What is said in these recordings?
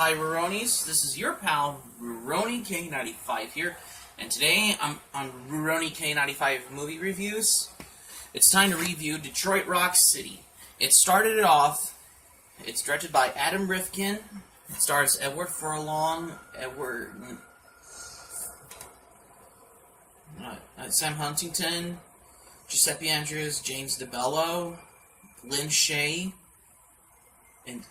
Hi Ruronis, this is your pal Ruroni K95 here, and today I'm on Ruroni K95 movie reviews. It's time to review Detroit Rock City. It started it off. It's directed by Adam Rifkin. It stars Edward Furlong, Sam Huntington, Giuseppe Andrews, James DeBello, Lynn Shay, and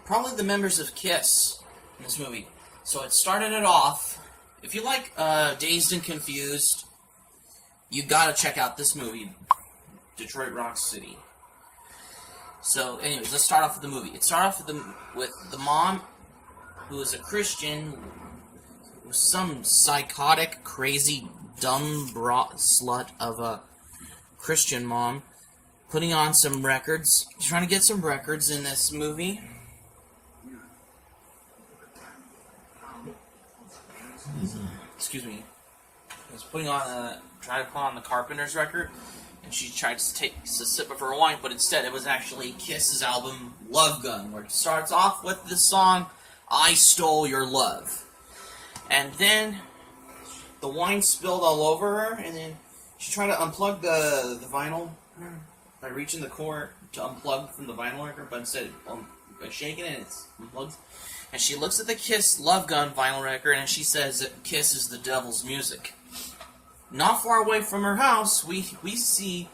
probably the members of Kiss in this movie. So it started it off. If you like Dazed and Confused, you gotta check out this movie, Detroit Rock City. So, anyways, let's start off with the movie. It started off with the mom, who is a Christian, with some psychotic, crazy, dumb slut of a Christian mom, putting on some records. She's trying to get some records in this movie. Excuse me. She's trying to put on the Carpenters record, and she tried to take a sip of her wine, but instead it was actually Kiss's album Love Gun, where it starts off with the song I Stole Your Love. And then the wine spilled all over her, and then she tried to unplug the vinyl by reaching the cord to unplug from the vinyl record, but instead by shaking it, it's unplugged. And she looks at the Kiss Love Gun vinyl record, and she says that Kiss is the devil's music. Not far away from her house, we see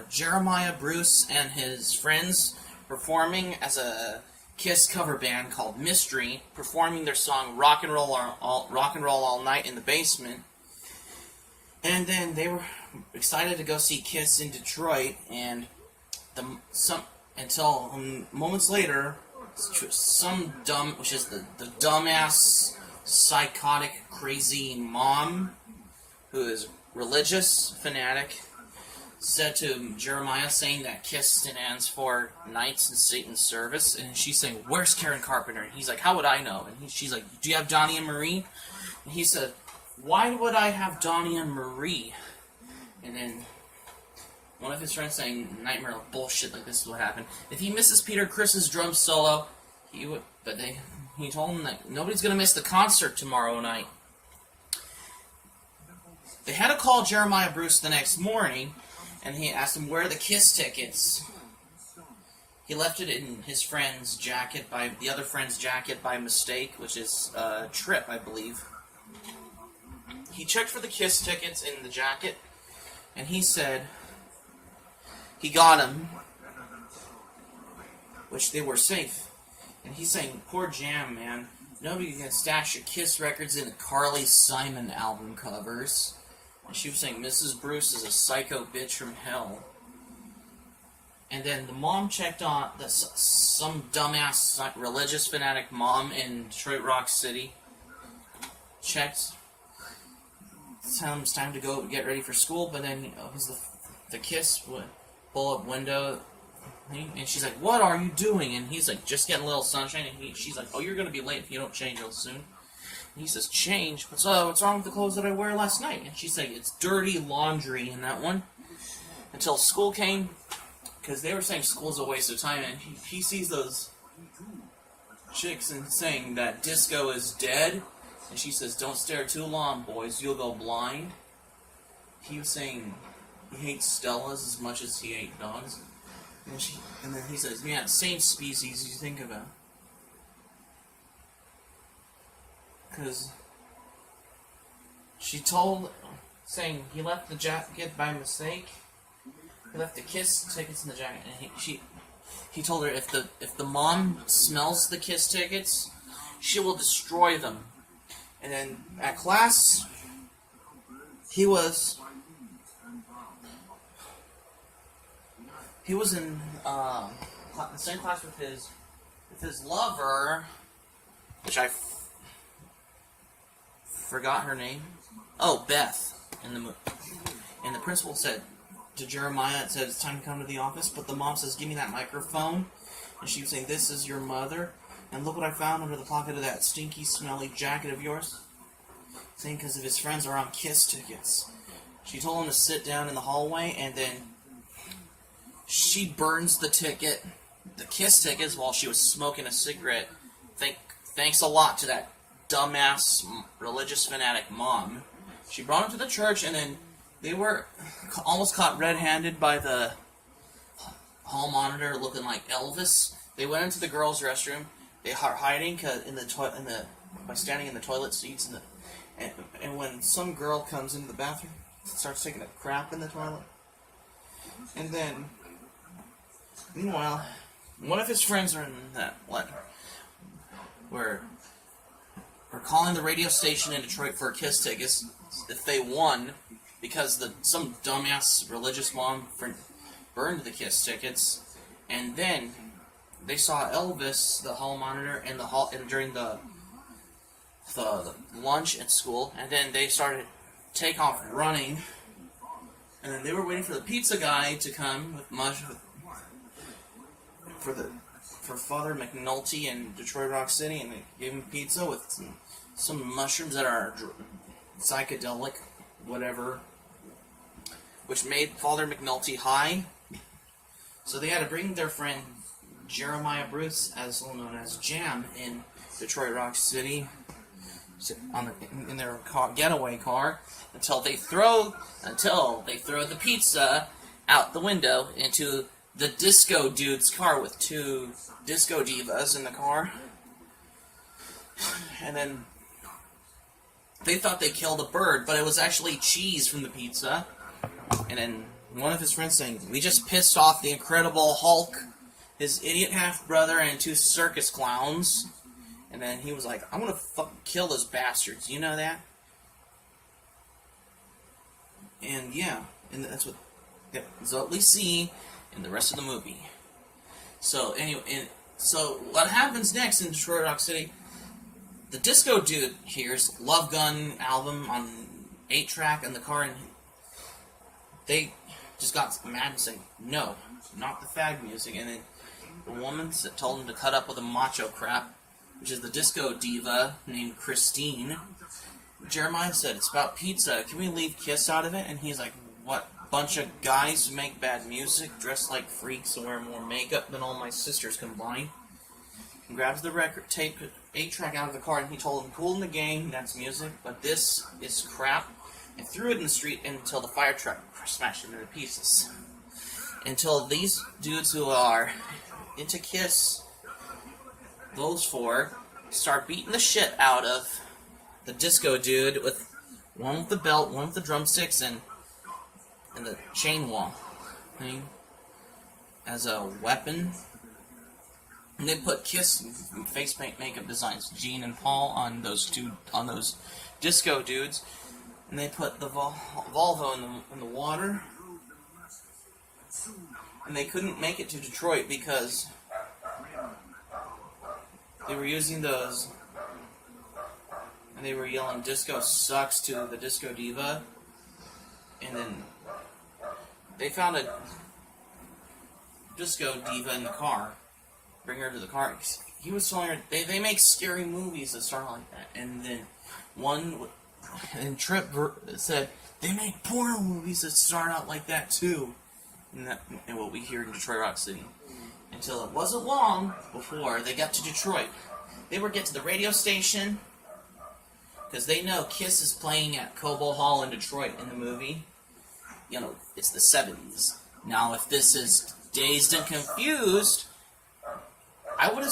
Jeremiah Bruce and his friends performing as a Kiss cover band called Mystery, performing their song Rock and Roll All Night in the basement. And then they were excited to go see Kiss in Detroit, and until moments later, which is the dumbass, psychotic, crazy mom, who is religious fanatic, said to Jeremiah, saying that Kiss stands for Knights in Satan's Service, and she's saying, "Where's Karen Carpenter?" And he's like, "How would I know?" And she's like, "Do you have Donnie and Marie?" And he said, "Why would I have Donnie and Marie?" And then one of his friends saying, "Nightmare, bullshit, like this is what happened. If he misses Peter Criss's drum solo, he told him that nobody's gonna miss the concert tomorrow night." They had to call Jeremiah Bruce the next morning, and he asked him where are the Kiss tickets. He left it in his friend's jacket the other friend's jacket by mistake, which is Trip, I believe. He checked for the Kiss tickets in the jacket, and he said he got them, which they were safe. And he's saying, "Poor Jam, man. Nobody can stash your Kiss records in the Carly Simon album covers." And she was saying, "Mrs. Bruce is a psycho bitch from hell." And then the mom checked on some dumbass religious fanatic mom in Detroit Rock City. Checked. Tell him it's time to go get ready for school, but then the Kiss pull up window, and she's like, "What are you doing?" And he's like, "Just getting a little sunshine." And she's like, "Oh, you're gonna be late if you don't change real soon." And he says, "Change? What's wrong with the clothes that I wear last night?" And she's like, "It's dirty laundry in that one." Until school came, because they were saying school's a waste of time, and he sees those chicks and saying that disco is dead. And she says, "Don't stare too long, boys. You'll go blind." He was saying he hates Stellas as much as he hates dogs. And then he says, "Yeah, same species you think about." Because she saying he left the jacket by mistake. He left the Kiss tickets in the jacket, and he told her if the mom smells the Kiss tickets, she will destroy them. And then at class, he was in the same class with his lover, which I forgot her name. Oh, Beth. And the principal said to Jeremiah, it said, "It's time to come to the office." But the mom says, "Give me that microphone." And she was saying, "This is your mother. And look what I found under the pocket of that stinky, smelly jacket of yours." Saying because of his friends are on Kiss tickets. She told him to sit down in the hallway, and then she she burns the Kiss tickets while she was smoking a cigarette. Thanks a lot to that dumbass religious fanatic mom. She brought him to the church, and then they were almost caught red-handed by the hall monitor looking like Elvis. They went into the girls' restroom. They are hiding by standing in the toilet seats, and when some girl comes into the bathroom, starts taking a crap in the toilet, and then meanwhile, one of his friends are in that we're calling the radio station in Detroit for Kiss tickets if they won, because some dumbass religious mom burned the Kiss tickets, and then they saw Elvis, the hall monitor, in the hall during the lunch at school, and then they started take off running, and then they were waiting for the pizza guy to come for Father McNulty in Detroit Rock City, and they gave him pizza with some mushrooms that are psychedelic, whatever, which made Father McNulty high. So they had to bring their friend Jeremiah Bruce, as known as Jam, in Detroit Rock City in their getaway car until they throw the pizza out the window into the disco dude's car with two disco divas in the car. And then they thought they killed a bird, but it was actually cheese from the pizza. And then one of his friends saying, "We just pissed off the Incredible Hulk, his idiot half-brother, and two circus clowns." And then he was like, "I'm gonna fucking kill those bastards. You know that?" And yeah, and that's what we see in the rest of the movie. So anyway, so what happens next in Detroit Rock City? The disco dude hears Love Gun album on 8-track in the car, and they just got mad and said, "No, not the fag music." And then the woman told him to cut up with the macho crap, which is the disco diva named Christine. Jeremiah said, "It's about pizza. Can we leave Kiss out of it?" And he's like, "What? Bunch of guys who make bad music, dress like freaks, and wear more makeup than all my sisters combined." He grabs the record tape 8-track out of the car, and he told him, "Cool in the game, that's music, but this is crap," and threw it in the street until the fire truck smashed it into pieces. Until these dudes who are into Kiss, those four, start beating the shit out of the disco dude, with one with the belt, one with the drumsticks, and the chain wall thing as a weapon. And they put Kiss face paint makeup designs, Gene and Paul, on those disco dudes, and they put the Volvo in the water. And they couldn't make it to Detroit because they were using those, and they were yelling "Disco sucks" to the disco diva, and then they found a disco diva in the car. Bring her to the car. He was telling her they make scary movies that start like that, and then Tripp said they make porno movies that start out like that too. And what we hear in Detroit Rock City. Until it wasn't long before they got to Detroit. They would get to the radio station because they know Kiss is playing at Cobo Hall in Detroit in the movie. You know, it's the 70s. Now, if this is Dazed and Confused, I would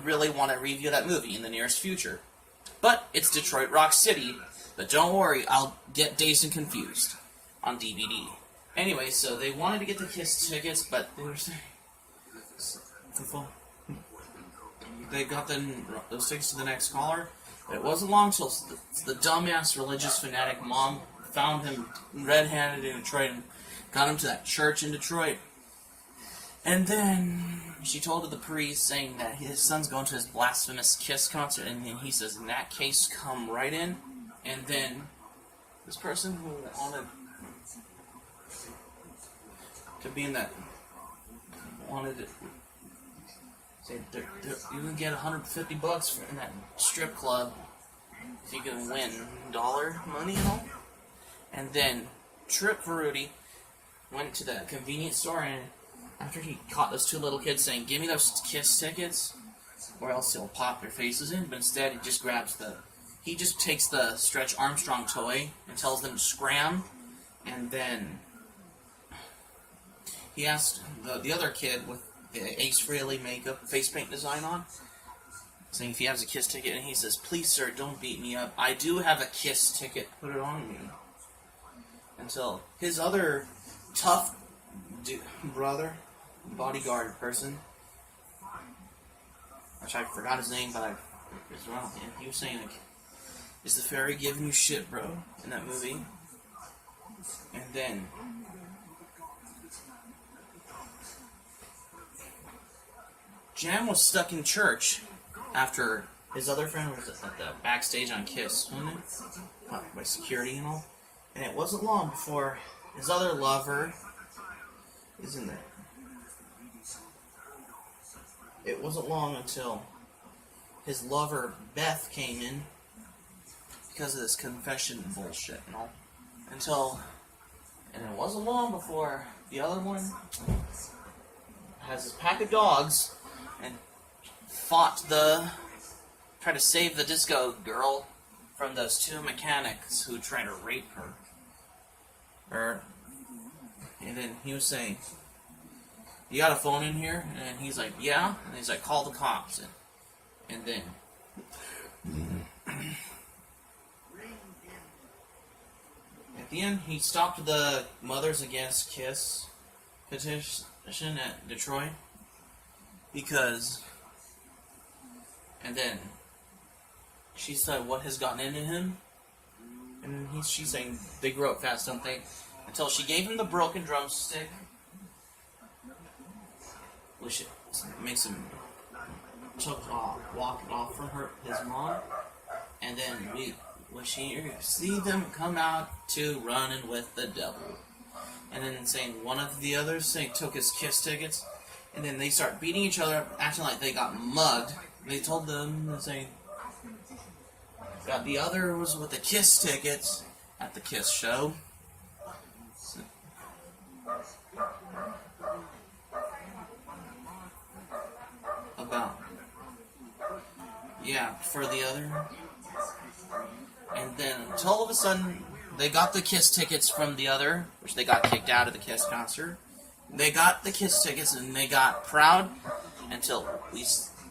really want to review that movie in the nearest future. But it's Detroit Rock City. But don't worry, I'll get Dazed and Confused on DVD. Anyway, so they wanted to get the Kiss tickets, but they were saying they got those tickets to the next caller. But it wasn't long till the dumbass religious fanatic mom found him red-handed in Detroit and got him to that church in Detroit. And then she told the priest, saying that his son's going to his blasphemous Kiss concert, and he says, "In that case, come right in." And then this person who wanted to be in that wanted to say you can get $150 in that strip club if you can win dollar money and all. And then Tripp Veruti went to the convenience store, and after he caught those two little kids saying, "Give me those Kiss tickets, or else he'll pop their faces in," but instead he just takes the Stretch Armstrong toy and tells them to scram, and then he asked the other kid with the Ace Frehley makeup face paint design on, saying if he has a Kiss ticket, and he says, "Please, sir, don't beat me up. I do have a Kiss ticket. Put it on me." Until his other tough brother, bodyguard person, which I forgot his name, but as well, and he was saying, like, "Is the fairy giving you shit, bro?" in that movie. And then Jam was stuck in church after his other friend was at the backstage on Kiss, wasn't it? By security and all. And it wasn't long before his other lover is in there. It wasn't long until his lover, Beth, came in because of this confession bullshit and all. And it wasn't long before the other one has his pack of dogs and tried to save the disco girl from those two mechanics who tried to rape her. And then he was saying, "You got a phone in here?" And he's like, "Yeah." And he's like, "Call the cops." And then at the end, he stopped the Mothers Against Kiss petition at Detroit and then she said, "What has gotten into him?" And she's saying, "They grow up fast, don't they?" Until she gave him the broken drumstick, which makes him walk off from his mom. And then when she see them come out to Running with the Devil, and then saying one of the others took his Kiss tickets, and then they start beating each other up, acting like they got mugged. They told them, saying that the other was with the Kiss tickets at the Kiss show. For the other. And then, until all of a sudden, they got the Kiss tickets from the other, which they got kicked out of the Kiss concert. They got the Kiss tickets, and they got proud until we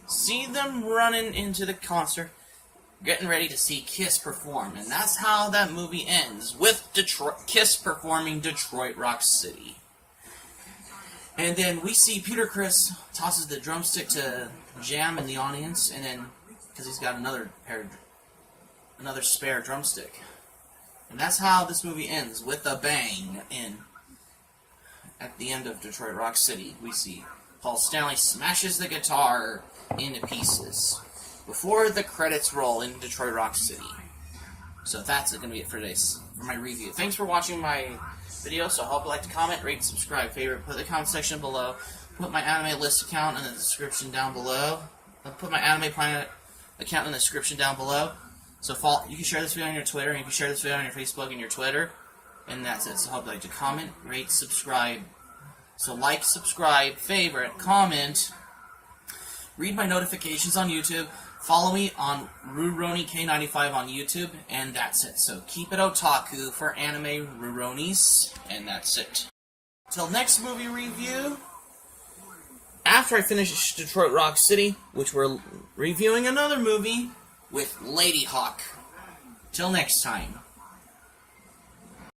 see them running into the concert, getting ready to see Kiss perform. And that's how that movie ends, with Kiss performing Detroit Rock City. And then we see Peter Criss tosses the drumstick to Jam in the audience, and then, because he's got another spare drumstick. And that's how this movie ends, with a bang. At the end of Detroit Rock City, we see Paul Stanley smashes the guitar into pieces before the credits roll in Detroit Rock City. So that's going to be it for my review. Thanks for watching my video. So I hope you like to comment, rate, subscribe, favorite, put in the comment section below. Put my Anime List account in the description down below. I'll put my Anime Planet account in the description down below. So you can share this video on your Twitter, and you can share this video on your Facebook and your Twitter. And that's it. So I hope you like to comment, rate, subscribe. So like, subscribe, favorite, comment. Read my notifications on YouTube. Follow me on RuRoniK95 on YouTube. And that's it. So keep it otaku for anime Ruronis. And that's it. Till next movie review. After I finish Detroit Rock City, which we're reviewing another movie with Lady Hawk. Till next time.